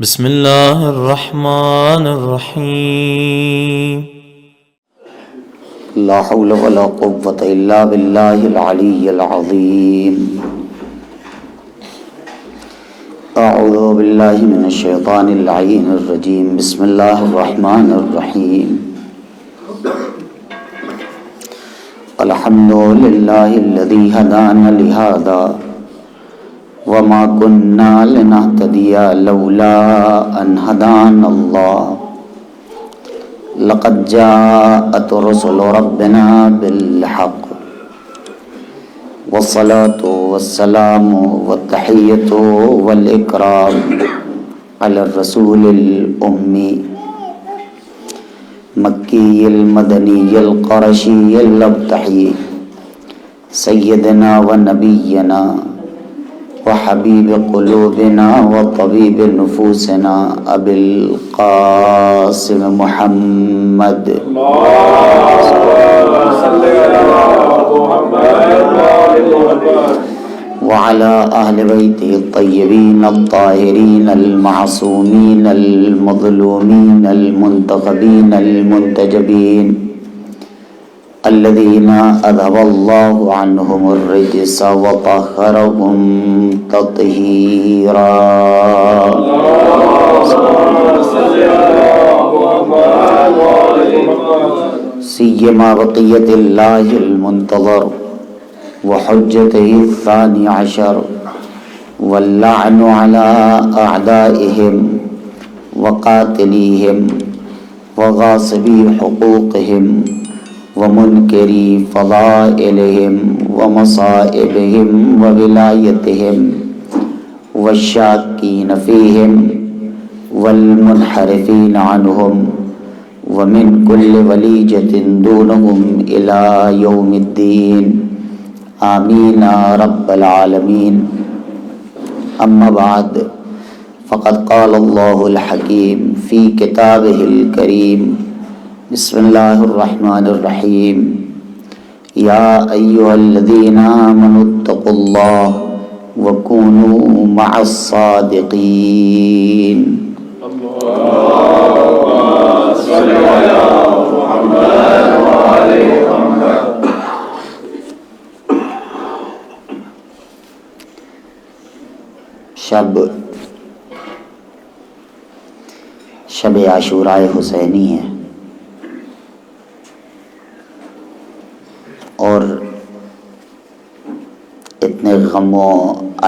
بسم اللہ الرحمن الرحیم لا حول ولا قوة الا باللہ العلی العظیم اعوذ باللہ من الشیطان اللعین الرجیم بسم اللہ الرحمن الرحیم الحمد للہ الذی ہدانا لہذا وما كنا لنهتدي لولا أن هدانا الله لقد جاءت رسل ربنا بالحق والصلاة والسلام والتحية والإكرام على الرسول الأمي مكي المدني القرشي الأبتحي سيدنا ونبينا وحبیب قلوبنا وطبیب نفوسنا ابی القاسم محمد وعلى اہل بیتہ الطیبین الطاہرین المعصومین المظلومین المنتخبین المنتجبین الذين أذهب الله عنهم الرجس وطهرهم تطهيرا سيما بقية الله المنتظر وحجته الثاني عشر واللعن على أعدائهم وقاتليهم وغاصبي حقوقهم ومنکری فضائلہم ومصائبہم وولایتہم والشاکین فیہم والمنحرفین عنہم ومن کل ولیجۃ دونہم الی یوم الدین آمین رب العالمین اما بعد فقد قال اللہ الحکیم فی کتابہ الکریم بسم اللہ الرحمن الرحیم یا ایہا الذین آمنوا اتقوا اللہ وکونوا مع الصادقین شب عاشوراء حسینی ہے اور اتنے غم و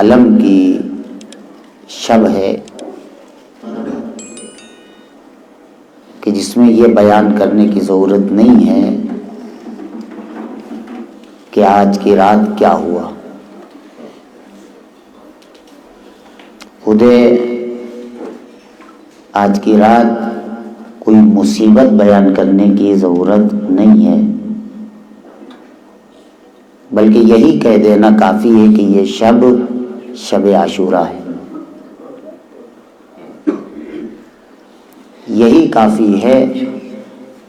الم کی شب ہے کہ جس میں یہ بیان کرنے کی ضرورت نہیں ہے کہ آج کی رات کیا ہوا. خودے آج کی رات کوئی مصیبت بیان کرنے کی ضرورت نہیں ہے، بلکہ یہی کہہ دینا کافی ہے کہ یہ شب عاشوراء ہے. یہی کافی ہے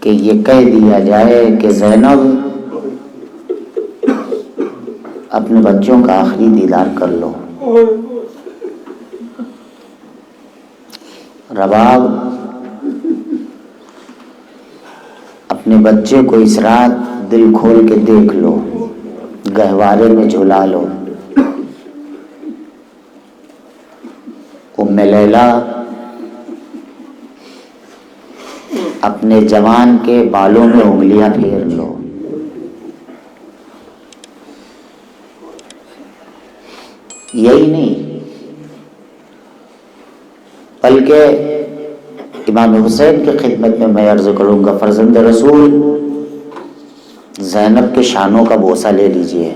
کہ یہ کہہ دیا جائے کہ زینب اپنے بچوں کا آخری دیدار کر لو. رباب اپنے بچے کو اس رات دل کھول کے دیکھ لو، گہوارے میں جھلا لو. ام لیلا اپنے جوان کے بالوں میں انگلیاں پھیر لو. یہی نہیں بلکہ امام حسین کی خدمت میں عرض کروں گا، فرزند رسول زینب کے شانوں کا بوسہ لے لیجئے.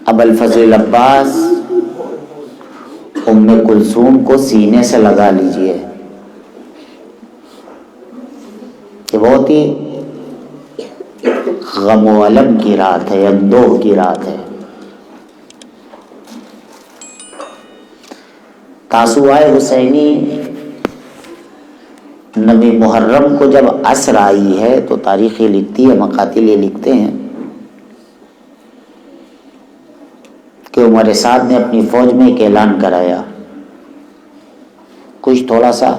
ابو الفضل عباس ام کلثوم کو سینے سے لگا لیجئے. یہ بہت ہی غم و الم کی رات ہے، اندوہ کی رات ہے. تاسوعۂ حسینی نبی محرم کو جب عصر آئی ہے تو تاریخ یہ لکھتی ہے، مقاتل یہ لکھتے ہیں کہ کہ عمر سعد نے اپنی فوج میں ایک اعلان کرایا. کچھ تھوڑا سا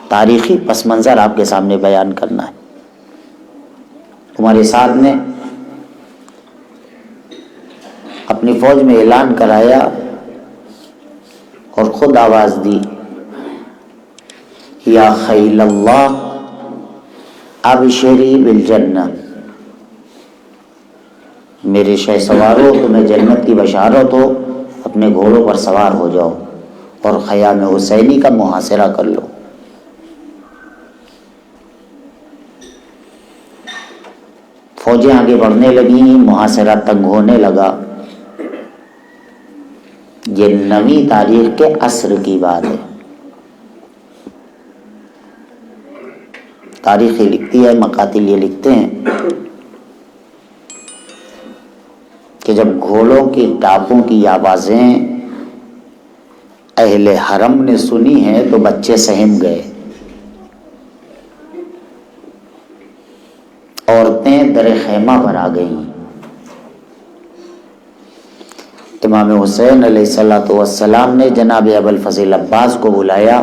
تاریخی پس منظر آپ کے سامنے بیان کرنا ہے. عمر سعد نے اپنی فوج میں اعلان کرایا اور خود آواز دی، یا خیل اللہ ابشری بالجنہ، میرے شہ سوارو تمہیں جنت کی بشارت ہو، اپنے گھوڑوں پر سوار ہو جاؤ اور خیام حسینی کا محاصرہ کر لو. فوجیں آگے بڑھنے لگیں، محاصرہ تنگ ہونے لگا. یہ 9ویں تاریخ کے عصر کی بات ہے. تاریخ لکھتی ہے، مقاتل یہ لکھتے ہیں کہ جب گھوڑوں کی ٹاپوں کی آوازیں اہل حرم نے سنی ہیں تو بچے سہم گئے، عورتیں در خیمہ پر آ گئیں. امام حسین علیہ السلام نے جناب ابوالفضل عباس کو بلایا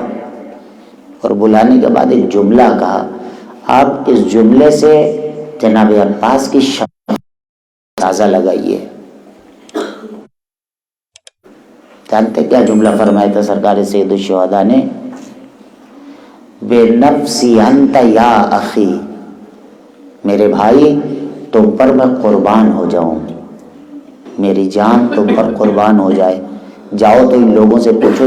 اور بلانے کے بعد ایک جملہ کہا. آپ اس جملے سے جناب عباس کی تازہ لگائیے. جانتے کیا جملہ فرمایا تھا سرکار سید الشہداء نے؟ بے نفسی انت یا اخی، میرے بھائی تم پر میں قربان ہو جاؤں، میری جان تم پر قربان ہو جائے. جاؤ تو ان لوگوں سے پوچھو،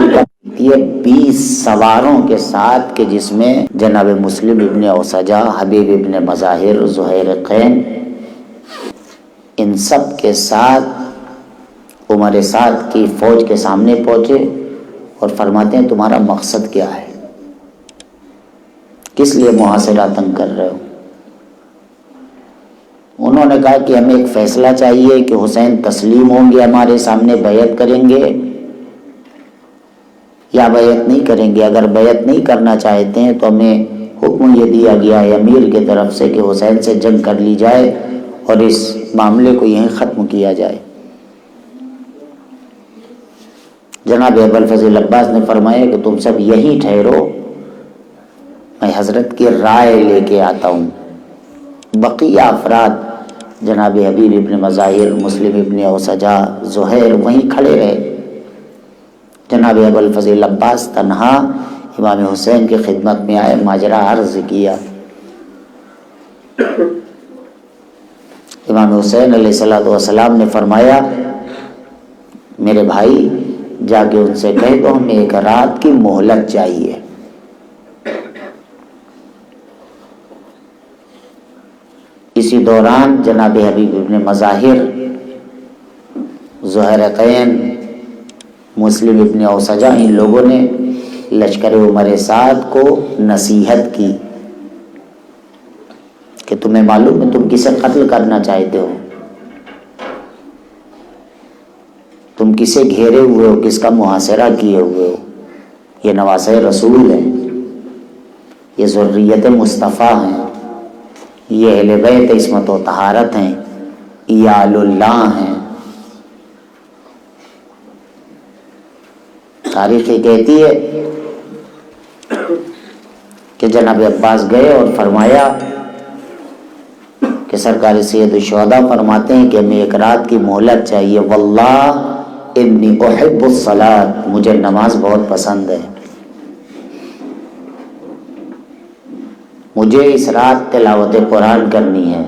یہ 20 سواروں کے ساتھ کہ جس میں جناب مسلم ابن اوسجا، حبیب ابن مظاہر، زہیر قین، ان سب کے ساتھ عمر سعد کی فوج کے سامنے پہنچے اور فرماتے ہیں تمہارا مقصد کیا ہے، کس لیے محاصرہ تنگ کر رہے ہو؟ انہوں نے کہا کہ ہمیں ایک فیصلہ چاہیے کہ حسین تسلیم ہوں گے ہمارے سامنے، بیعت کریں گے یا بیعت نہیں کریں گے. اگر بیعت نہیں کرنا چاہتے ہیں تو ہمیں حکم یہ دیا گیا ہے امیر کی طرف سے کہ حسین سے جنگ کر لی جائے اور اس معاملے کو یہیں ختم کیا جائے. جناب ابوالفضل عباس نے فرمایا کہ تم سب یہی ٹھہرو، میں حضرت کی رائے لے کے آتا ہوں. بقیہ افراد جناب حبیب ابن مظاہر، مسلم ابن اوسجا، زہیر وہیں کھڑے رہے. جناب ابوالفضل عباس تنہا امام حسین کی خدمت میں آئے، ماجرا عرض کیا. امام حسین علیہ السلام نے فرمایا میرے بھائی جا کے ان سے کہہ دو ہمیں 1 رات کی مہلت چاہیے. اسی دوران جناب حبیب ابن مظاہر، زہیر قین، مسلم ابن اوسجا، ان لوگوں نے لشکر عمر سعد کو نصیحت کی کہ تمہیں معلوم ہے تم کسے قتل کرنا چاہتے ہو، تم کسے گھیرے ہوئے ہو، کس کا محاصرہ کیے ہوئے ہو. یہ نواسۂ رسول ہیں، یہ ذریت مصطفیٰ ہیں، یہ اہل بیت عصمت و طہارت ہیں، عیال اللہ ہیں. تاریخ کہتی ہے کہ جناب عباس گئے اور فرمایا کہ سرکار سید الشہداء فرماتے ہیں کہ ہمیں 1 رات کی مہلت چاہیے. واللہ انی احب الصلاۃ، مجھے نماز بہت پسند ہے، مجھے اس رات تلاوت قرآن کرنی ہے،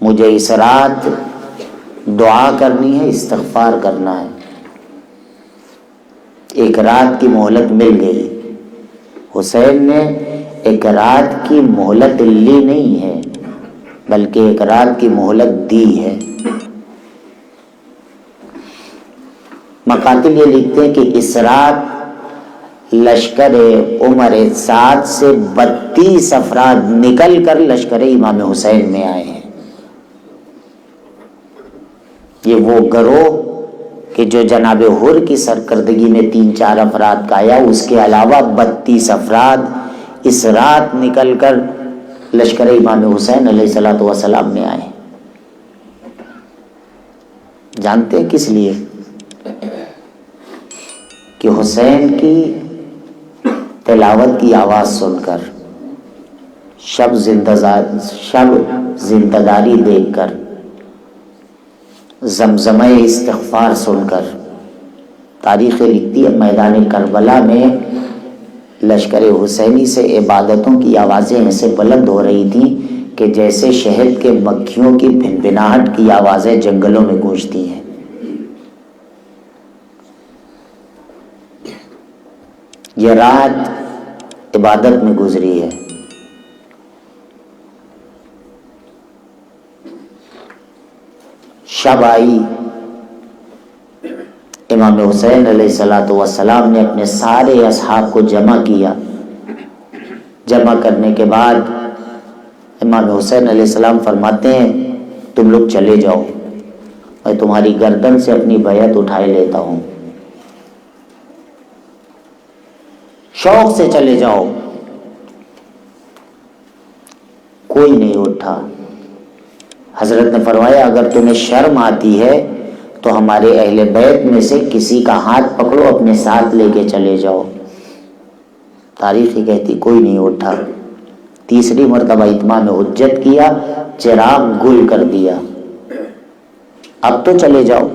مجھے اس رات دعا کرنی ہے، استغفار کرنا ہے. 1 رات کی مہلت مل گئی. حسین نے 1 رات کی مہلت لی نہیں ہے بلکہ 1 رات کی مہلت دی ہے. مقاتل یہ لکھتے ہیں کہ اس رات لشکر عمر سعد سے 32 افراد نکل کر لشکر امام حسین میں آئے ہیں. یہ وہ گروہ کہ جو جناب حر کی سرکردگی میں 3-4 افراد کا آیا، اس کے علاوہ 32 افراد اس رات نکل کر لشکر امام حسین علیہ السلام میں آئے. جانتے ہیں کس لیے؟ کہ حسین کی تلاوت کی آواز سن کر، شب زندگاری دیکھ کر، زمزمہ استغفار سن کر۔ تاریخ لکھتی ہے میدان کربلا میں لشکر حسینی سے عبادتوں کی آوازیں ایسے بلند ہو رہی تھیں کہ جیسے شہد کے مکھیوں کی بھنبھناہٹ کی آوازیں جنگلوں میں گونجتی ہیں۔ یہ رات عبادت میں گزری ہے۔ شب آئی، امام حسین علیہ السلام نے اپنے سارے اصحاب کو جمع کیا۔ جمع کرنے کے بعد امام حسین علیہ السلام فرماتے ہیں تم لوگ چلے جاؤ، میں تمہاری گردن سے اپنی بیعت اٹھائے لیتا ہوں، شوق سے چلے جاؤ۔ کوئی نہیں اٹھا۔ حضرت نے فرمایا اگر تمہیں شرم آتی ہے تو ہمارے اہل بیت میں سے کسی کا ہاتھ پکڑو، اپنے ساتھ لے کے چلے جاؤ۔ تاریخ ہی کہتی کوئی نہیں اٹھا۔ تیسری مرتبہ اتمام حجت کیا، چراغ گل کر دیا، اب تو چلے جاؤ۔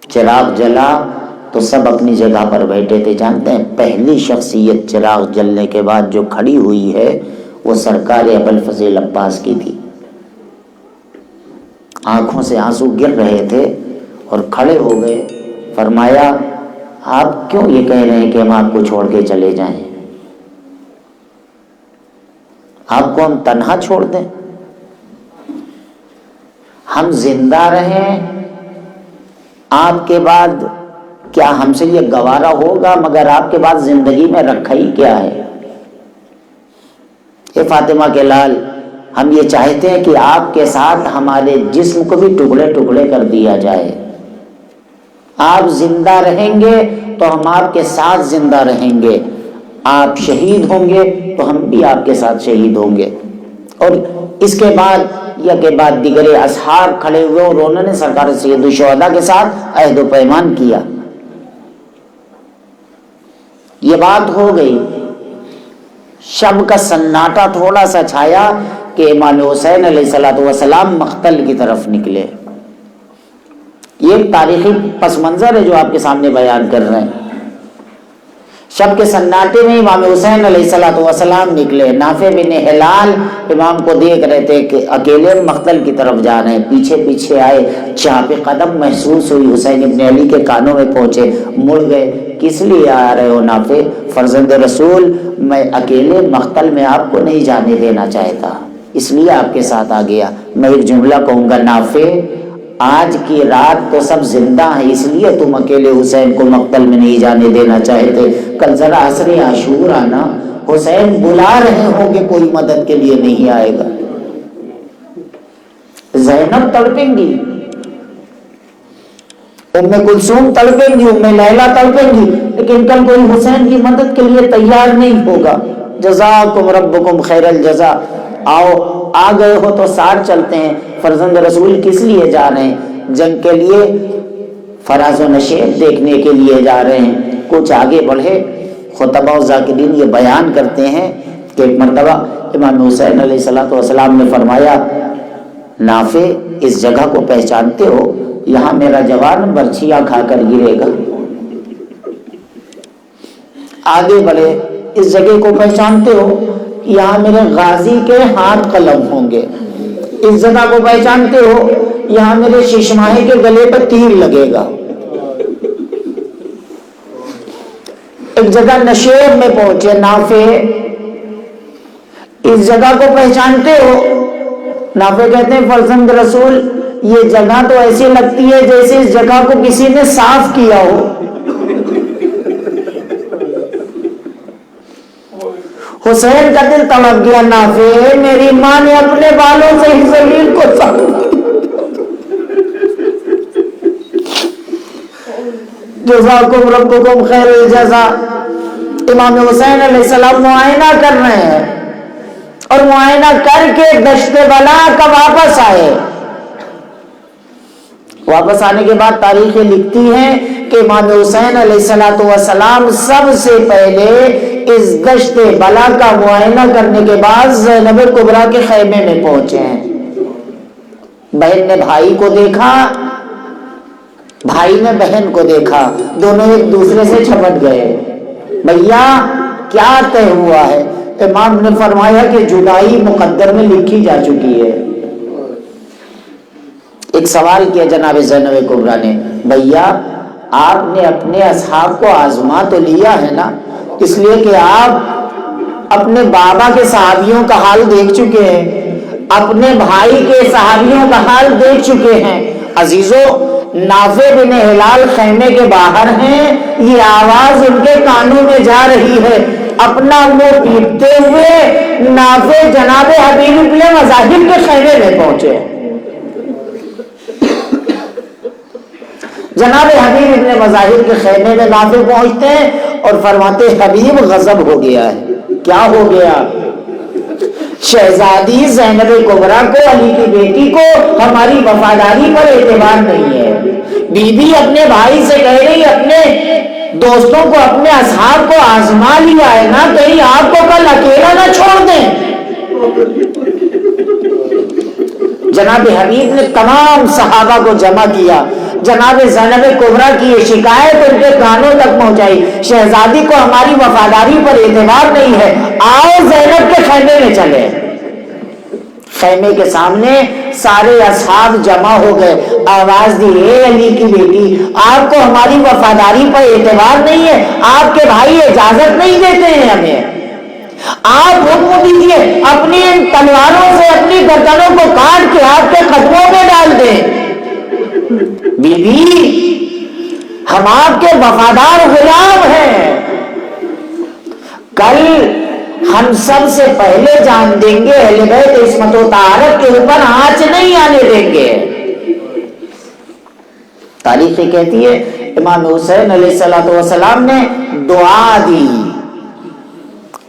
چراغ جلا تو سب اپنی جگہ پر بیٹھے تھے۔ جانتے ہیں پہلی شخصیت چراغ جلنے کے بعد جو کھڑی ہوئی ہے وہ سرکار ابوالفضل عباس کی تھی۔ آنکھوں سے آنسو گر رہے تھے اور کھڑے ہو گئے۔ فرمایا آپ کیوں یہ کہہ رہے ہیں کہ ہم آپ کو چھوڑ کے چلے جائیں؟ آپ کو ہم تنہا چھوڑ دیں؟ ہم زندہ رہیں آپ کے بعد، کیا ہم سے یہ گوارا ہوگا؟ مگر آپ کے بعد زندگی میں رکھا ہی کیا ہے؟ اے فاطمہ کے لال، ہم یہ چاہتے ہیں کہ آپ کے ساتھ ہمارے جسم کو بھی ٹکڑے ٹکڑے کر دیا جائے۔ آپ زندہ رہیں گے تو ہم آپ کے ساتھ زندہ رہیں گے، آپ شہید ہوں گے تو ہم بھی آپ کے ساتھ شہید ہوں گے۔ اور اس کے بعد یا کے بعد دیگر اصحاب کھڑے ہوئے اور انہوں نے سرکار سید الشہداء کے ساتھ عہد و پیمان کیا۔ یہ بات ہو گئی۔ شب کا سناٹا تھوڑا سا چھایا کہ امام حسین علیہ السلام مقتل کی طرف نکلے۔ یہ ایک تاریخی پس منظر ہے جو آپ کے سامنے بیان کر رہے ہیں۔ شب کے سناٹے میں امام حسین علیہ السلام نکلے۔ نافع بن ہلال امام کو دیکھ رہے تھے کہ اکیلے مقتل کی طرف جا رہے ہیں، پیچھے پیچھے آئے، چاپ قدم محسوس ہوئی، حسین ابن علی کے کانوں میں پہنچے، مڑ گئے۔ کس لیے آ رہے ہو نافع؟ فرزند رسول، میں اکیلے مقتل میں آپ کو نہیں جانے دینا چاہتا، اس لیے آپ کے ساتھ آ گیا۔ میں ایک جملہ کہوں گا، نافع آج کی رات تو سب زندہ ہیں، اس لیے تم اکیلے حسین کو مقتل میں نہیں جانے دینا چاہتے۔ کل ذرا عصر عاشور آنا، حسین بلا رہے ہوں گے، کوئی مدد کے لیے نہیں آئے گا۔ زینب تڑپیں گی، ام کلثوم تڑپیں گی، ام لیلا تڑپیں گی، لیکن کل کوئی حسین کی مدد کے لیے تیار نہیں ہوگا۔ جزاکم ربکم خیر الجزا۔ آؤ، آ گئے ہو تو ساتھ چلتے ہیں۔ فرزند رسول کس لیے جا رہے ہیں؟ جنگ کے لیے، فراز و نشیب دیکھنے کے لیے جا رہے ہیں۔ کچھ آگے بڑھے، خطبہ و ذاکرین یہ بیان کرتے ہیں کہ ایک مرتبہ امام حسین علیہ السلام نے فرمایا نافع اس جگہ کو پہچانتے ہو؟ یہاں میرا جوان برچھیاں کھا کر گرے گا۔ آگے بڑھے، اس جگہ کو پہچانتے ہو؟ یہاں میرے غازی کے ہاتھ قلم ہوں گے۔ اس جگہ کو پہچانتے ہو؟ یہاں میرے ششماہے کے گلے پر تیر لگے گا۔ ایک جگہ نشیب میں پہنچے نافع، اس جگہ کو پہچانتے ہو؟ نافع کہتے ہیں فرزند رسول یہ جگہ تو ایسی لگتی ہے جیسے اس جگہ کو کسی نے صاف کیا ہو۔ حسین کا دل تڑپ گیا، نافع میری ماں نے اپنے بالوں سے اس زمین کو صاف۔ جزاکم ربکم خیر الجزا۔ امام حسین علیہ السلام معائنہ کر رہے ہیں اور معائنہ کر کے دشت بلا کا واپس آئے۔ واپس آنے کے بعد تاریخیں لکھتی ہیں کہ امام حسین علیہ السلام سب سے پہلے اس دشت بلا کا معائنہ کرنے کے بعد زینب کبریٰ کے خیمے میں پہنچے ہیں. بہن نے بھائی کو دیکھا، بھائی نے بہن کو دیکھا، دونوں ایک دوسرے سے چھپٹ گئے. بھیا کیا طے ہوا ہے؟ امام نے فرمایا کہ جدائی مقدر میں لکھی جا چکی ہے. ایک سوال کیا جناب زینب کبریٰ نے، بھیا آپ نے اپنے اصحاب کو آزما تو لیا ہے نا، اس لیے کہ آپ اپنے بابا کے صحابیوں کا حال دیکھ چکے ہیں، اپنے بھائی کے صحابیوں کا حال دیکھ چکے ہیں. عزیزو، نافع بن ہلال خیمے کے باہر ہیں، یہ آواز ان کے کانوں میں جا رہی ہے. اپنا منہ پیٹتے ہوئے نافع جناب حبیب بن مظاہر کے خیمے میں پہنچے. جناب حبیب ابن مظاہر کے خیمے میں نافع پہنچتے ہیں اور فرماتے حبیب غضب ہو گیا ہے. کیا ہو گیا؟ شہزادی زینب کبریٰ کو، علی کی بیٹی کو ہماری وفاداری پر اعتبار نہیں ہے. بی بی اپنے بھائی سے کہہ رہی اپنے دوستوں کو، اپنے اصحاب کو آزما لیا ہے نا، کہیں آپ کو کل اکیلا نہ چھوڑ دیں. جناب حبیب نے تمام صحابہ کو جمع کیا، جناب زینب کبریٰ کی یہ شکایت ان کے کانوں تک پہنچائی، شہزادی کو ہماری وفاداری پر اعتبار نہیں ہے، آؤ زینب کے خیمے میں چلے. خیمے کے سامنے سارے اصحاب جمع ہو گئے، آواز دی، اے علی کی بیٹی، آپ کو ہماری وفاداری پر اعتبار نہیں ہے، آپ کے بھائی اجازت نہیں دیتے ہیں ہمیں، آپ حکم دیجیے اپنی ان تلواروں سے اپنی گردنوں کو کاٹ کے آپ کے قدموں میں ڈال دیں. بی بی ہم آپ کے وفادار غلام ہیں، کل ہم سب سے پہلے جان دیں گے، اہل بیت عصمت و طہارت کے اوپر آنچ نہیں آنے دیں گے. تاریخ کہتی ہے امام حسین علیہ السلام نے دعا دی.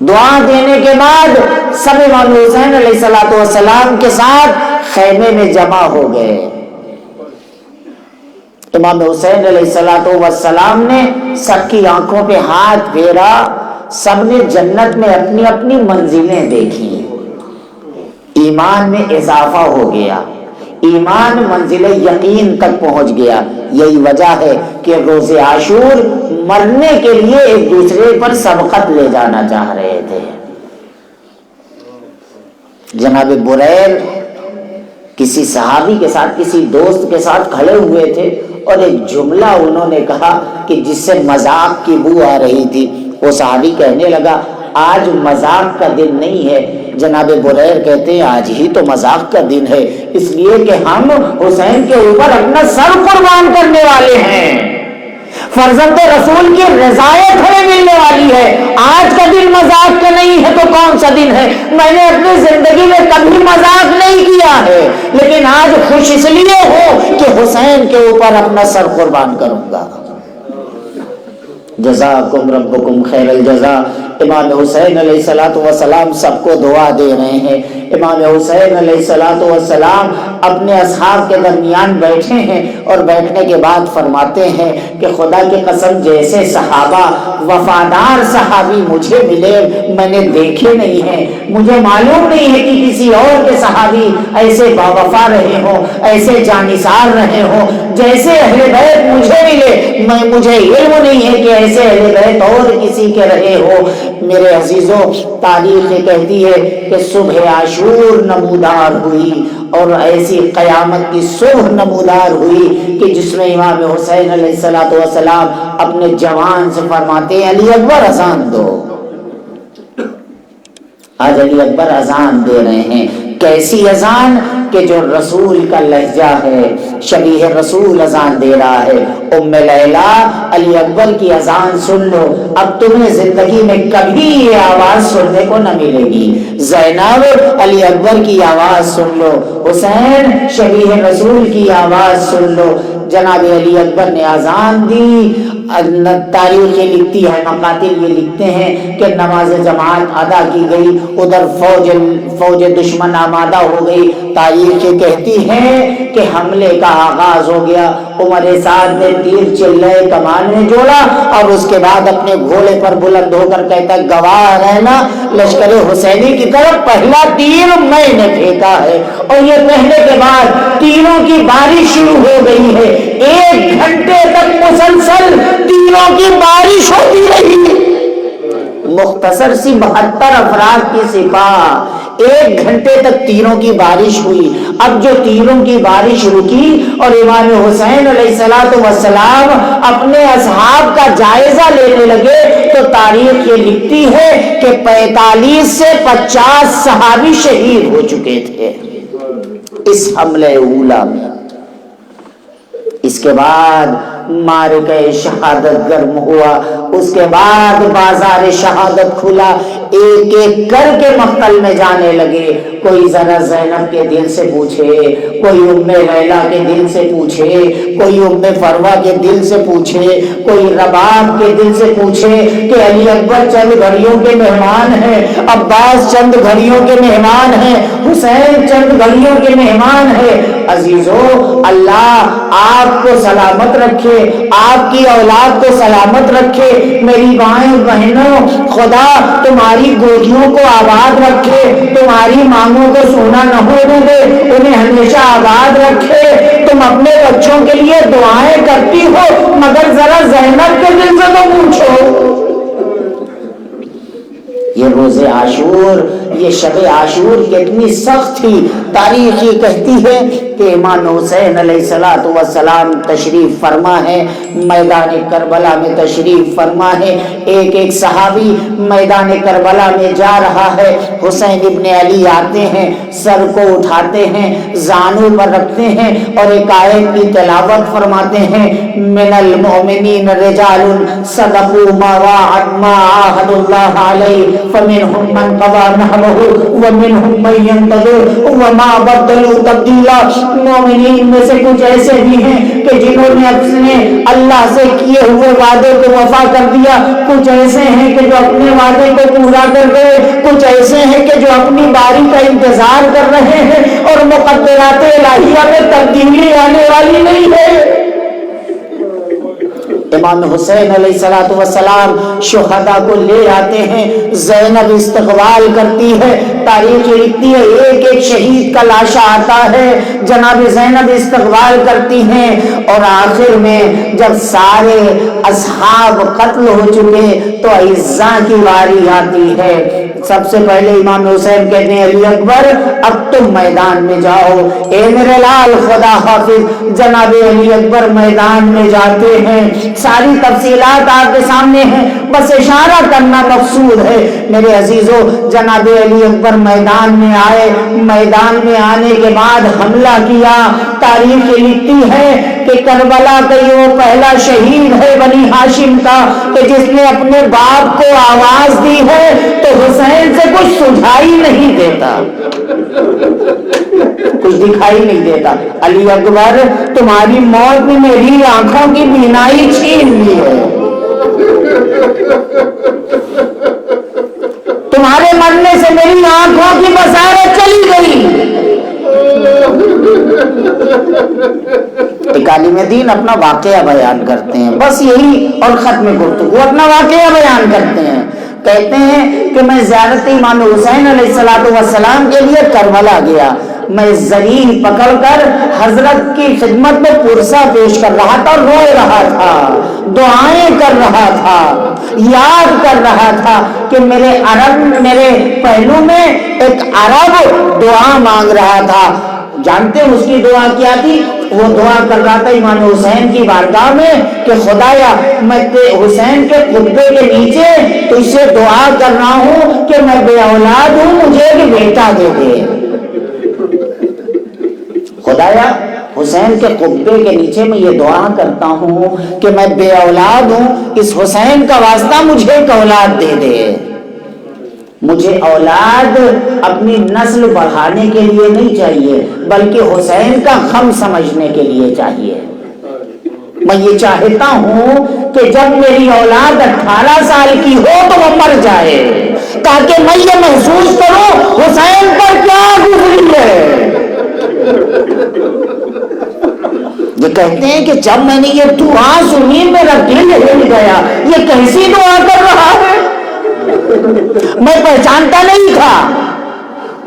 دعا دینے کے بعد سب امام حسین علیہ السلام کے ساتھ خیمے میں جمع ہو گئے. امام حسین علیہ السلام نے سب کی آنکھوں پہ ہاتھ پھیرا، سب نے جنت میں اپنی اپنی منزلیں دیکھی، ایمان میں اضافہ ہو گیا، ایمان منزل یقین تک پہنچ گیا. یہی وجہ ہے کہ روز عاشور مرنے کے لیے ایک دوسرے پر سبقت لے جانا چاہ رہے تھے. جناب بریر کسی صحابی کے ساتھ، کسی دوست کے ساتھ کھڑے ہوئے تھے اور ایک جملہ انہوں نے کہا کہ جس سے مذاق کی بو آ رہی تھی. وہ صحابی کہنے لگا آج مذاق کا دن نہیں ہے. جناب بریر کہتے ہیں آج ہی تو مذاق کا دن ہے، اس لیے کہ ہم حسین کے اوپر اپنا سر قربان کرنے والے ہیں، فرزند رسول کی رضایت ہمیں ملنے والی ہے. آج کا دن مذاق کا نہیں ہے تو کون سا دن ہے؟ میں نے اپنی زندگی میں کبھی مذاق نہیں کیا ہے، لیکن آج خوش اس لیے ہوں کہ حسین کے اوپر اپنا سر قربان کروں گا. جزاکم ربکم خیر الجزا. امام حسین علیہ السلام سب کو دعا دے رہے ہیں. امام حسین علیہ السلام اپنے اصحاب کے درمیان بیٹھے ہیں اور بیٹھنے کے بعد فرماتے ہیں کہ خدا کی قسم جیسے صحابہ وفادار صحابی مجھے ملے میں نے دیکھے نہیں ہیں، مجھے معلوم نہیں ہے کہ کسی اور کے صحابی ایسے باوفا رہے ہوں، ایسے جانثار رہے ہوں جیسے اہل بیت مجھے ملے. مجھے علم نہیں ہے کہ ایسے اہل بیت اور کسی کے رہے ہو. میرے عزیزوں، تاریخ کہتی ہے کہ صبح عاشور نمودار ہوئی اور ایسی قیامت کی صبح نمودار ہوئی کہ جس میں امام حسین علیہ السلام اپنے جوان سے فرماتے ہیں علی اکبر اذان دو. آج علی اکبر اذان دے رہے ہیں. کیسی اذان کہ جو رسول کا لہجہ ہے، شبیہ رسول اذان دے رہا ہے. ام لیلا علی اکبر کی اذان سن لو، اب تمہیں زندگی میں کبھی یہ آواز سننے کو نہ ملے گی. زینب علی اکبر کی آواز سن لو، حسین شبیہ رسول کی آواز سن لو. جناب علی اکبر نے اذان دی تاریخ یہ لکھتی ہے، مقاتل یہ لکھتے ہیں کہ نماز جماعت ادا کی گئی، ادھر فوج دشمن آمادہ ہو گئی۔ تاریخ یہ کہتی ہے کہ حملے کا آغاز ہو گیا، عمر سعد نے تیر چلے کمان میں جوڑا اور اس کے بعد اپنے گھوڑے پر بلند ہو کر کہتا گواہ رہنا لشکر حسینی کی طرف پہلا تیر میں نے پھینکا ہے۔ اور یہ کہنے کے بعد تیروں کی بارش شروع ہو گئی ہے، 1 گھنٹے تک مسلسل تیروں کی بارش ہوتی رہی۔ مختصر سی 72 افراد کی سپاہ، 1 گھنٹے تک تیروں کی بارش ہوئی۔ اب جو تیروں کی بارش رکی اور امام حسین علیہ السلام اپنے اصحاب کا جائزہ لینے لگے تو تاریخ یہ لکھتی ہے کہ 45 سے 50 صحابی شہید ہو چکے تھے اس حملے اولا میں۔ اس کے بعد معرکہ شہادت گرم ہوا، اس کے بعد بازار شہادت کھلا، ایک ایک کر کے مقتل میں جانے لگے۔ کوئی ذرا زینب کے دل سے پوچھے، کوئی ام لیلا کے دل سے پوچھے، کوئی ام فروا کے دل سے پوچھے، کوئی رباب کے دل سے پوچھے کہ علی اکبر چند گھڑیوں کے مہمان ہیں، عباس چند گھڑیوں کے مہمان ہیں، حسین چند گھڑیوں کے مہمان ہیں۔ عزیزو، اللہ آپ کو سلامت رکھے، آپ کی اولاد کو سلامت رکھے، میری مائیں بہنوں خدا تمہاری گودیوں کو آباد رکھے، تمہاری مانگوں کو سونا نہ ہونے دے، انہیں ہمیشہ آباد رکھے۔ تم اپنے بچوں کے لیے دعائیں کرتی ہو مگر ذرا زینب کے دل سے تو پوچھو۔ یہ روز عاشور، یہ شب عاشور کتنی سخت تھی۔ تاریخ یہ کہتی ہے کہ امام حسین علیہ السلام تشریف فرما ہے، میدان کربلا میں تشریف فرما ہے۔ ایک ایک صحابی میدان کربلا میں جا رہا ہے، حسین ابن علی آتے ہیں، سر کو اٹھاتے ہیں، زانوں پر رکھتے ہیں اور ایک آیت کی تلاوت فرماتے ہیں، من المؤمنین رجال صدقوا ما عاهدوا اللہ علیہ فمنهم من قضى نحبه ومنهم من ينتظر وما بدلوا تبدیلا۔ مومنین میں سے کچھ ایسے بھی ہیں کہ جنہوں نے اپنے اللہ سے کیے ہوئے وعدے کو وفا کر دیا، کچھ ایسے ہیں کہ جو اپنے وعدے کو پورا کر گئے، کچھ ایسے ہیں کہ جو اپنی باری کا انتظار کر رہے ہیں اور مقدرات الہیہ میں تبدیلی آنے والی نہیں ہے۔ امام حسین علیہ السلام شہداء کو لے آتے ہیں، زینب استقبال کرتی ہے۔ تاریخ لکھتی ہے ایک ایک شہید کا لاشا آتا ہے، جناب زینب استقبال کرتی ہیں اور آخر میں جب سارے اصحاب قتل ہو چکے تو اعزاء کی باری آتی ہے۔ سب سے پہلے امام حسین کہتے ہیں علی اکبر اب تم میدان میں جاؤ، اے میرے لال خدا حافظ۔ جناب علی اکبر میدان میں جاتے ہیں، ساری تفصیلات آپ کے سامنے ہیں، بس اشارہ کرنا مقصود ہے میرے عزیزو۔ جناب علی اکبر میدان میں آئے، میدان میں آنے کے بعد حملہ کیا۔ تاریخ لکھتی ہے کہ کربلا کا یہ وہ پہلا شہید ہے بنی ہاشم کا کہ جس نے اپنے باپ کو آواز دی ہے تو حسین سے کچھ سجھائی نہیں دیتا، کچھ دکھائی نہیں دیتا۔ علی اکبر تمہاری موت نے میری آنکھوں کی بینائی چھین لی ہے، تمہارے مرنے سے میری آنکھوں کی بصارت چلی گئی۔ ایک عالم دین اپنا واقعہ بیان کرتے ہیں، بس یہی، اور ختم گفتگو اپنا واقعہ بیان کرتے ہیں۔ کہتے ہیں کہ میں زیارت امام حسین علیہ السلام کے لیے کربلا گیا، میں زمین پکڑ کر حضرت کی خدمت میں پرسہ پیش کر رہا تھا، رو رہا تھا، دعائیں کر رہا تھا، یاد کر رہا تھا کہ میرے پہلو میں ایک عرب دعا مانگ رہا تھا۔ جانتے ہیں اس کی دعا کیا تھی؟ وہ دعا کر رہا تھا امام حسین کی بارگاہ میں کہ خدایا میں حسین کے خطبے کے نیچے تجھ سے دعا کر رہا ہوں کہ میں بے اولاد ہوں، مجھے ایک بیٹا دے دے۔ خدایا حسین کے خطبے کے نیچے میں یہ دعا کرتا ہوں کہ میں بے اولاد ہوں، اس حسین کا واسطہ مجھے ایک اولاد دے دے۔ مجھے اولاد اپنی نسل بڑھانے کے لیے نہیں چاہیے بلکہ حسین کا غم سمجھنے کے لیے چاہیے۔ میں یہ چاہتا ہوں کہ جب میری اولاد 18 سال کی ہو تو وہ مر جائے، تاکہ میں یہ محسوس کروں حسین پر کیا گزری ہے۔ یہ کہتے ہیں کہ جب میں نے یہ دعا سنی میرا دل ہل گیا، یہ کیسی دعا کر رہا ہے، میں پہچانتا نہیں تھا،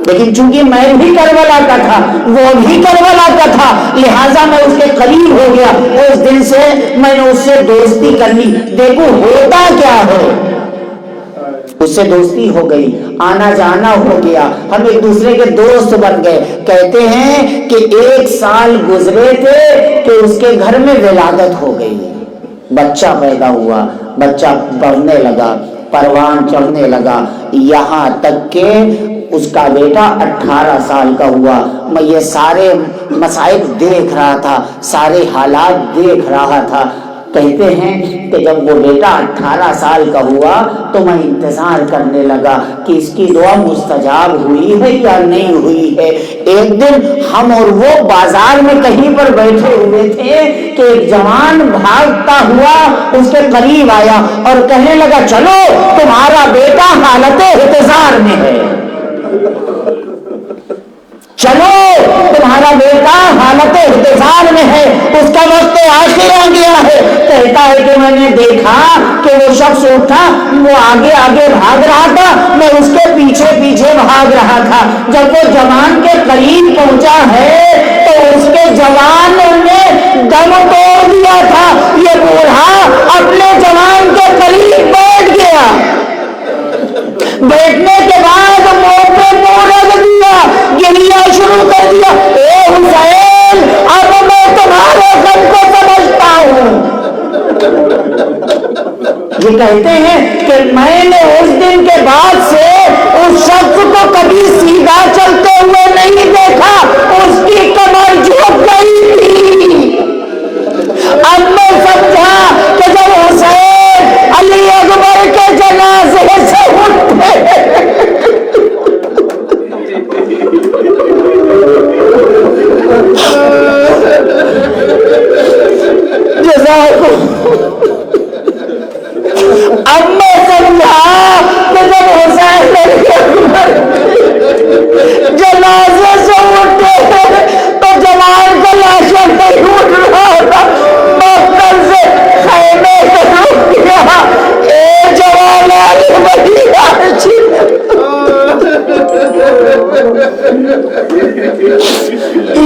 لیکن چونکہ میں بھی کربلا کا تھا، وہ بھی کربلا کا تھا، لہٰذا میں اس کے قریب ہو گیا۔ اس دن سے میں نے اس سے دوستی کر لی۔ دیکھو ہوتا کیا ہے، اس سے دوستی ہو گئی، آنا جانا ہو گیا، ہم ایک دوسرے کے دوست بن گئے۔ کہتے ہیں کہ 1 سال گزرے تھے کہ اس کے گھر میں ولادت ہو گئی، بچہ پیدا ہوا، بچہ بڑھنے لگا، پروان چڑھنے لگا، یہاں تک کہ اس کا بیٹا 18 سال کا ہوا۔ میں یہ سارے مصائب دیکھ رہا تھا، سارے حالات دیکھ رہا تھا۔ کہتے ہیں کہ جب وہ بیٹا 18 سال کا ہوا تو میں انتظار کرنے لگا کہ اس کی دعا مستجاب ہوئی ہے یا نہیں ہوئی ہے۔ ایک دن ہم اور وہ بازار میں کہیں پر بیٹھے ہوئے تھے کہ ایک جوان بھاگتا ہوا اس کے قریب آیا اور کہنے لگا چلو تمہارا بیٹا حالت انتظار میں ہے، چلو تمہارا بیٹا حالت انتظار میں ہے، اس کا وقت آخر آ گیا ہے۔ کہتا ہے کہ میں نے دیکھا کہ وہ شخص اٹھا، وہ آگے آگے بھاگ رہا تھا، میں اس کے پیچھے پیچھے بھاگ رہا تھا۔ جب وہ جوان کے قریب پہنچا ہے تو اس کے جوان نے دم توڑ دیا تھا۔ یہ بوڑھا اپنے جوان کے قریب بیٹھ گیا، بیٹھنے کے بعد منہ پہ منہ رکھ دیا، گریہ شروع کر دیا، اے حسین اب میں تمہارے غم کو سمجھتا ہوں۔ یہ کہتے ہیں کہ میں نے اس دن کے بعد سے اس شخص کو کبھی سیدھا چلتے ہوئے نہیں دیکھا، اس کی کمر جھک گئی تھی۔ اب میں سمجھا کہ جب حسین علی اکبر کے جنازے سے اٹھے اب میں سمجھا کہ جب حسین علی اکبر جنازے سے اٹھے تو جوان کا لاشا نہیں اٹھ رہا تھا، مقتل سے خیمے سے رک گیا، اے جوان علی بڑی آرچی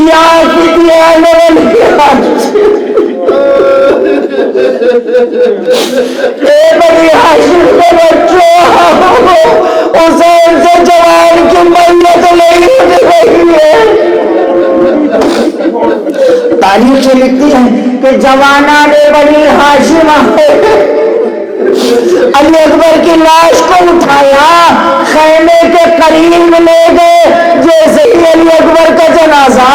یا فدیان علی آرچی، اے بڑی حاشر کے بچوں، حسین سے جوان کی میت نہیں اٹھ رہی ہے۔ تاریخ لکھتی ہے کہ جوانان بنی ہاشم علی اکبر کی لاش کو اٹھایا، خیمے کے قریب لے گئے۔ جیسے ہی علی اکبر کا جنازہ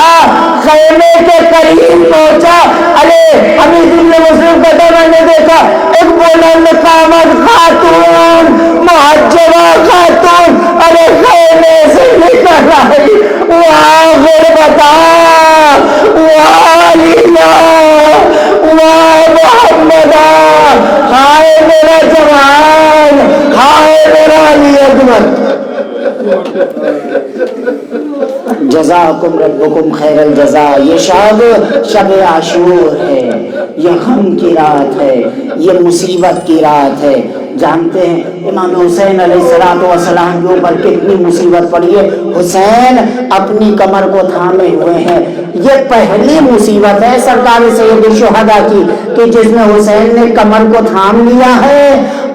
خیمے کے قریب پہنچا، ارے حمید بن مسلم کہتا میں نے دیکھا ایک بلند قامت خاتون، محجبہ خاتون، ارے خیمے سے نکل آئی، واہ غربتا، واہ علیہ، واہ محمدہ، ہائے میرا جوان، ہائے میرا علی اکبر۔ جزاکم ربکم خیر الجزا۔ یہ شب عاشور ہے، یہ غم کی رات ہے، یہ مصیبت کی رات ہے۔ جانتے ہیں امام حسین علیہ السلام کے اوپر کتنی مصیبت پڑی ہے۔ حسین اپنی کمر کو تھامے ہوئے ہیں، یہ پہلی مصیبت ہے سرکار سید الشہداء کی کہ جس میں حسین نے کمر کو تھام لیا ہے،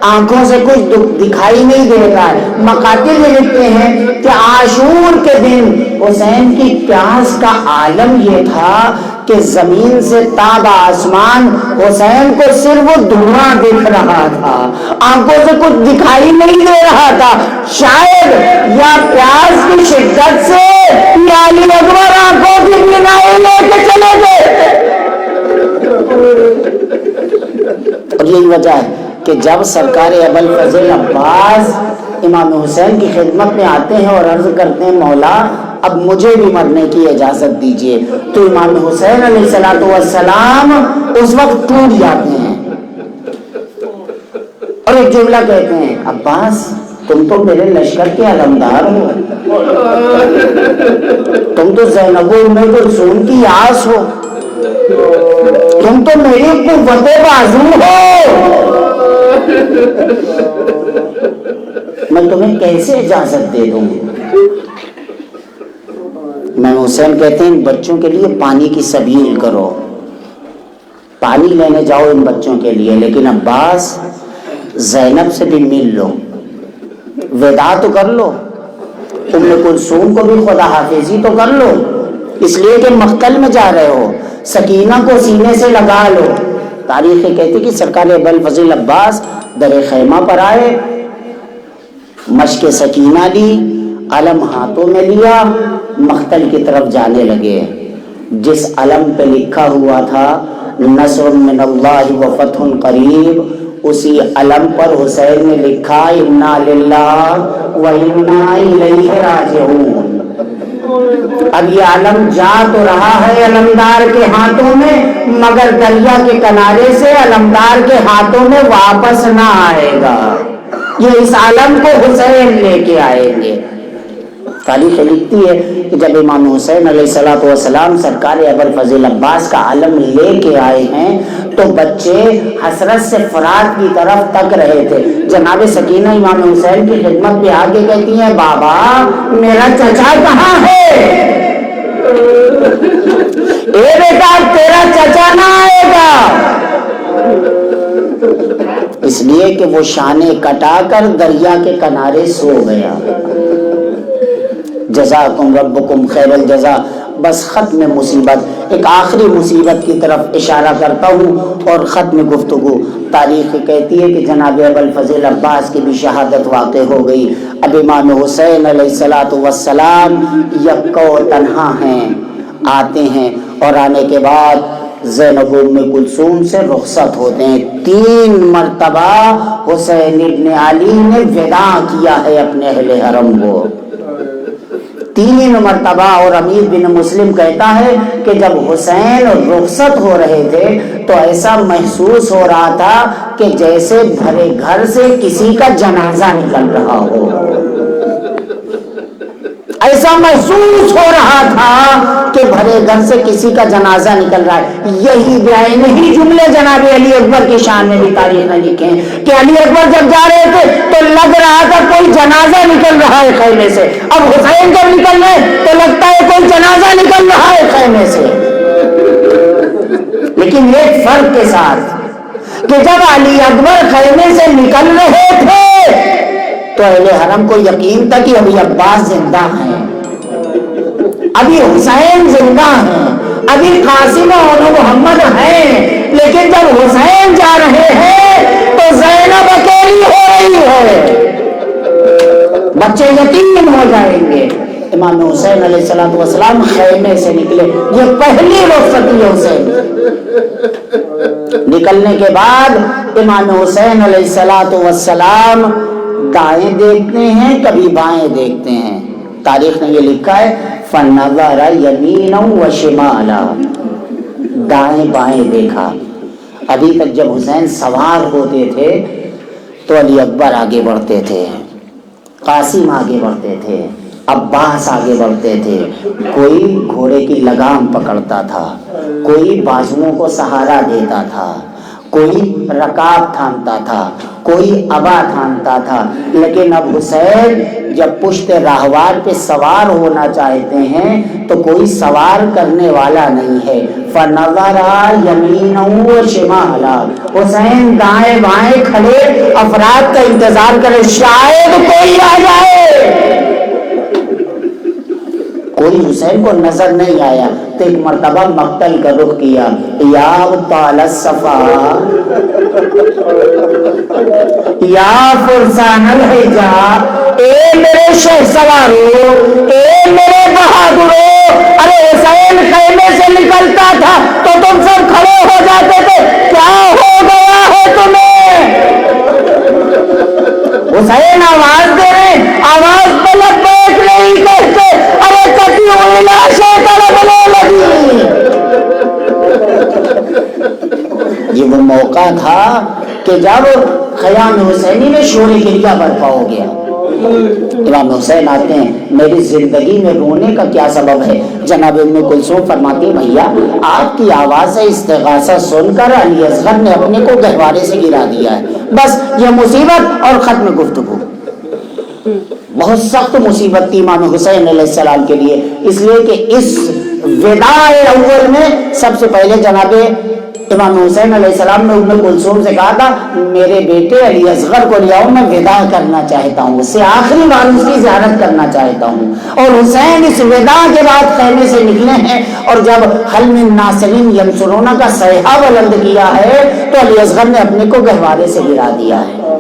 آنکھوں سے کچھ دکھائی نہیں دے رہا ہے۔ مقاتل میں لکھتے ہیں کہ عاشور کے دن حسین کی پیاس کا عالم یہ تھا کہ زمین سے تاب آسمان حسین کو صرف دھواں دکھ رہا تھا، آنکھوں سے کچھ دکھائی نہیں دے رہا تھا۔ شاید یا پیاس کی شدت سے یا علی اکبر آنکھوں کی بینائی لے کے چلے گئے۔ اور یہی وجہ ہے کہ جب سرکار ابوالفضل عباس امام حسین کی خدمت میں آتے ہیں اور عرض کرتے ہیں مولا اب مجھے بھی مرنے کی اجازت دیجیے، تو امام حسین علیہ السلام اس وقت ٹوٹ جاتے ہیں، اور ایک جملہ کہتے ہیں عباس تم تو میرے لشکر کے علمدار ہو، تم تو زینب ام کلثوم کی آس ہو، تم تو میری قوت بازو ہو، میں تمہیں کیسے اجازت دے دوں؟ امام حسین کہتے ہیں ان بچوں کے لیے پانی کی سبیل کرو، پانی لینے جاؤ ان بچوں کے لیے، لیکن عباس زینب سے بھی مل لو، وداع تو کر لو، ام کلثوم کو بھی خدا حافظی تو کر لو، اس لیے کہ مقتل میں جا رہے ہو، سکینہ کو سینے سے لگا لو۔ تاریخ کہتی کہ سرکار ابوالفضل عباس در خیمہ پر آئے، مشق سکینہ لی، علم ہاتھوں میں لیا، مقتل کی طرف جانے لگے۔ جس علم پہ لکھا ہوا تھا نصر من اللہ و فتح قریب، اسی علم پر حسین نے لکھا انا للہ و انا الیہ راجعون۔ اب یہ علم جا تو رہا ہے علمدار کے ہاتھوں میں، مگر دریا کے کنارے سے علمدار کے ہاتھوں میں واپس نہ آئے گا، یہ اس علم کو حسین لے کے آئیں گے۔ تاریخ لکھتی ہے کہ جب امام حسین علیہ الصلوۃ والسلام سرکار ابوالفضل عباس کا علم لے کے آئے ہیں تو بچے حسرت سے فرات کی طرف تک رہے تھے۔ جناب سکینہ امام حسین کی خدمت پہ آ کے کہتی ہیں بابا میرا چچا کہاں ہے؟ اے بیٹا تیرا چچا نہ آئے گا، اس لیے کہ وہ شانے کٹا کر دریا کے کنارے سو گیا۔ جزاکم ربکم خیر الجزا۔ بس ختم مصیبت، ایک آخری مصیبت کی طرف اشارہ کرتا ہوں اور ختم گفتگو۔ تاریخ کہتی ہے کہ جناب ابوالفضل عباس کی بھی شہادت واقع ہو گئی۔ اب امام حسین علیہ الصلوۃ والسلام یکا و تنہا ہیں، آتے ہیں اور آنے کے بعد زینب ام کلثوم سے رخصت ہوتے ہیں۔ 3 مرتبہ حسین ابن علی نے وداع کیا ہے اپنے اہل حرم کو، 3 مرتبہ۔ اور امیر بن مسلم کہتا ہے کہ جب حسین رخصت ہو رہے تھے تو ایسا محسوس ہو رہا تھا کہ جیسے بھرے گھر سے کسی کا جنازہ نکل رہا ہو، ایسا محسوس ہو رہا تھا کہ بھرے گھر سے کسی کا جنازہ نکل رہا ہے۔ یہی نہیں جملے جناب علی اکبر کی شان میں بھی تاریخ نے لکھے ہیں کہ علی اکبر جب جا رہے تھے تو لگ رہا تھا کوئی جنازہ نکل رہا ہے خیمے سے، اب حسین جب نکل رہے تو لگتا ہے کوئی جنازہ نکل رہا ہے خیمے سے۔ لیکن ایک فرق کے ساتھ کہ جب علی اکبر خیمے سے نکل رہے تھے تو اہل حرم کو یقین تھا کہ ابھی عباس زندہ ہیں، ابھی حسین زندہ ہیں، ابھی قاسم اور محمد ہیں۔ لیکن جب حسین جا رہے ہیں تو زینب اکیلی ہو رہی ہے، بچے یتیم ہو جائیں گے۔ امام حسین علیہ الصلوۃ والسلام خیمے سے نکلے، یہ پہلی رخصتی ہے حسین۔ نکلنے کے بعد امام حسین علیہ الصلوۃ والسلام دائیں دیکھتے ہیں کبھی بائیں دیکھتے ہیں۔ تاریخ نے یہ لکھا ہے فنظر یمینا و شمالا، دائیں بائیں دیکھا۔ ابھی تک جب حسین سوار ہوتے تھے تو علی اکبر آگے بڑھتے تھے، قاسم آگے بڑھتے تھے، عباس آگے بڑھتے تھے، کوئی گھوڑے کی لگام پکڑتا تھا، کوئی بازوؤں کو سہارا دیتا تھا، کوئی رکاب تھامتا تھا، کوئی ابا تھامتا تھا۔ لیکن اب حسین جب پشت راہوار پہ سوار ہونا چاہتے ہیں تو کوئی سوار کرنے والا نہیں ہے۔ فنظر یمینا و شمالا، حسین دائیں بائیں کھڑے افراد کا انتظار کرے شاید کوئی آ جائے، کوئی حسین کو نظر نہیں آیا تو ایک مرتبہ مقتل کا رخ کیا، یا طال الصفا یا فرسان الحجا، اے میرے شہ سوارو، اے میرے بہادرو۔ ارے حسین خیمے سے نکلتا تھا تو تم سب کھڑے ہو جاتے تھے، کیا ہو گیا ہے تمہیں؟ حسین آواز دے رہے، آواز پہ لبیک نہیں کہتے، ارے کٹی ہوئی لاشیں تڑپنے لگی۔ یہ وہ موقع تھا کہ جب خیام حسینی میں شور گریہ برپا ہو گیا۔ امام حسین آتے ہیں، میری زندگی میں رونے کا کیا سبب ہے؟ جناب ام کلثوم فرماتی ہیں بھیا آپ کی آواز استغاثہ سن کر علی اصغر نے اپنے کو گہوارے سے گرا دیا ہے، بس یہ مصیبت اور ختم گفتگو۔ بہت سخت مصیبت تھی امام حسین علیہ السلام کے لیے، اس لیے کہ اس وداع اول میں سب سے پہلے جناب امام حسین علیہ السلام نے ام کلثوم سے کہا تھا میرے بیٹے علی اصغر کو لے آؤ، میں وداع کرنا چاہتا ہوں، اس سے آخری بار اس کی زیارت کرنا چاہتا ہوں۔ اور حسین اس وداع کے بعد خیمے سے نکلے ہیں، اور جب حل من ناصرین ینصرون کا صیحہ بلند کیا ہے تو علی اصغر نے اپنے کو گہوارے سے گرا دیا ہے۔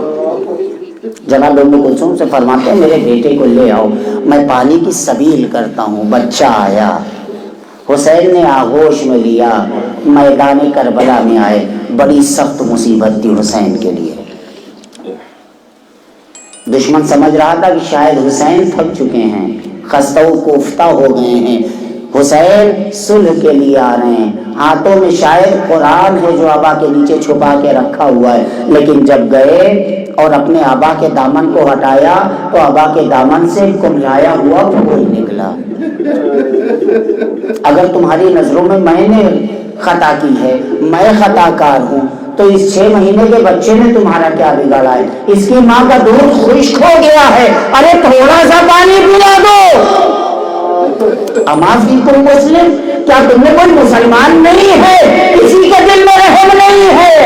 جناب ام کلثوم سے فرماتے ہیں میرے بیٹے کو لے آؤ، میں پانی کی سبیل کرتا ہوں۔ بچہ آیا، حسین نے آغوش میں لیا، میدان کربلا میں آئے۔ بڑی سخت مصیبت تھی حسین کے لیے۔ دشمن سمجھ رہا تھا کہ شاید حسین تھک چکے ہیں، خستہ و کوفتہ ہو گئے ہیں، حسین صلح کے لیے آ رہے ہیں، ہاتھوں میں شاید قرآن ہے جو آبا کے نیچے چھپا کے رکھا ہوا ہے۔ لیکن جب گئے اور اپنے آبا کے دامن کو ہٹایا تو آبا کے دامن سے کملایا ہوا پھول نکلا۔ اگر تمہاری نظروں میں نے خطا کی ہے، میں خطا کار ہوں، تو اس 6 مہینے کے بچے نے تمہارا کیا بگاڑا ہے؟ اس کی ماں کا دودھ خشک ہو گیا ہے، ارے تھوڑا سا پانی پلا دو۔ اما فیکم مسلم، کیا تم میں کوئی مسلمان نہیں ہے؟ کسی کے دل میں رحم نہیں ہے؟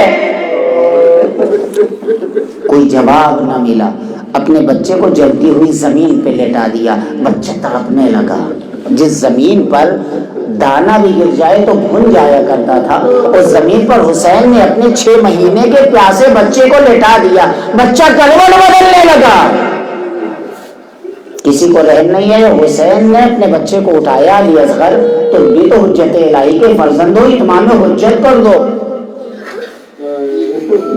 کوئی جواب نہ ملا، اپنے بچے کو جلتی ہوئی زمین پہ لٹا دیا۔ بچہ تڑپنے لگا۔ جس زمین پر دانا بھی گر جائے تو بھن جایا کرتا تھا، اس زمین پر حسین نے اپنے 6 مہینے کے پیاسے بچے کو لٹا دیا۔ بچہ کروٹ بدلنے لگا۔ کسی کو رحم نہیں ہے۔ حسین نے اپنے بچے کو اٹھایا، علی اصغر تم بھی تو حجت الہی کے فرزند ہو، اتمام حجت کر دو۔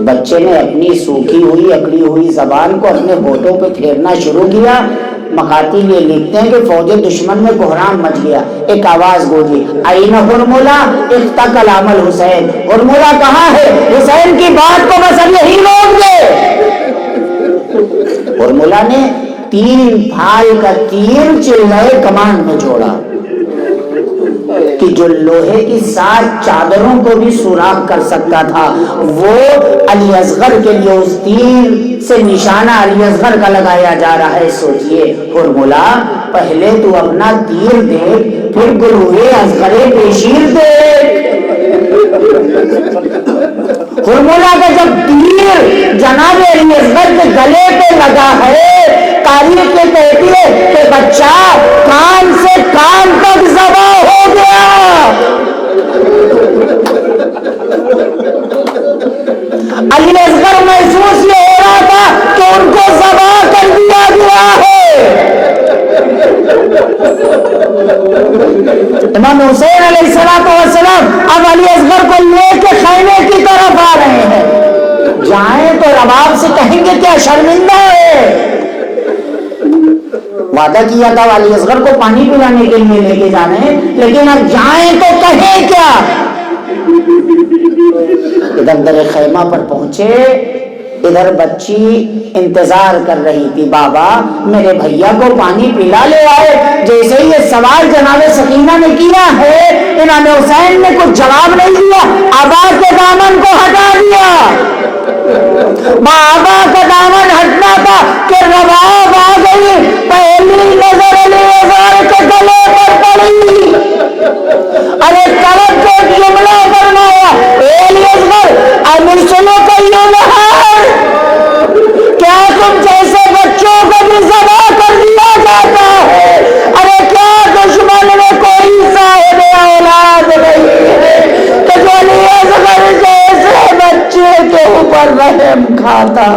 بچے نے اپنی سوکھی ہوئی اکڑی ہوئی زبان کو اپنے ہونٹوں پہ پھیرنا شروع کیا۔ مقاتل یہ لکھتے ہیں کہ فوج دشمن میں بحران مچ گیا۔ ایک آواز گونجی، آئین ہرملہ اختقل عمل حسین، ہرملہ کہاں ہے؟ حسین کی بات کو بس اب یہی روک دے۔ ہرملہ نے 3 پھال کا تیر چلائے کمان میں جوڑا کہ جو لوہے کی 7 چادروں کو بھی سوراخ کر سکتا تھا، وہ علی اصغر کے لیے اس تیر سے نشانہ علی اصغر کا لگایا جا رہا ہے۔ سوچئے ہرملہ، پہلے تو اپنا تیر دیکھ، پھر گروہ اصغر پیشیر دیکھ۔ ہرملہ کا جب تیر جناب علی اصغر کے گلے پہ لگا ہے، تاریخ کے کہتی ہے کہ بچہ کان سے کان تک ذبح ہو گیا۔ علی اصغر محسوس یہ ہو رہا تھا کہ ان کو ذبح کر دیا گیا ہے۔ امام حسین علیہ السلام اب علی اصغر کو لے کے خیمے کی طرف آ رہے ہیں۔ جائیں تو رباب سے کہیں گے کیا شرمندہ ہے؟ وعدہ کیا تھا علی اصغر کو پانی پلانے کے لیے لے کے جانے ہیں، لیکن اب جائیں تو کہیں کیا؟ ادھر در خیمہ پر پہنچے، ادھر بچی انتظار کر رہی تھی، بابا میرے بھیا کو پانی پلا لے آئے۔ جیسے ہی یہ سوال جناب سکینہ نے کیا ہے، امام حسین نے کچھ جواب نہیں دیا، آبا کے دامن کو ہٹا دیا۔ بابا کا دامن ہٹنا تھا کہ رباب آ گئی، پہلی نظر علی اصغر کے گلے پر پڑی۔ ارے طلب کو جملہ فرمایا، علی اصغر امیر سنو کئیوں نہار، کیا تم جیسے بچوں کو بھی ذبح کر دیا جاتا ہے؟ ارے کیا دشمن میں کوئی صاحب اولاد نہیں ہے کہ جو علی اصغر جیسے بچے کے اوپر رحم کھاتا؟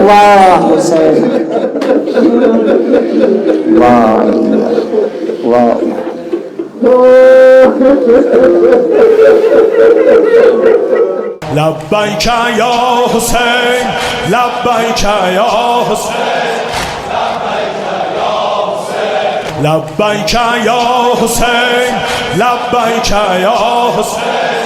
واہ حسین، واہ واہ۔ لبیک یا حسین، لبیک یا حسین، لبیک یا حسین، لبیک یا حسین،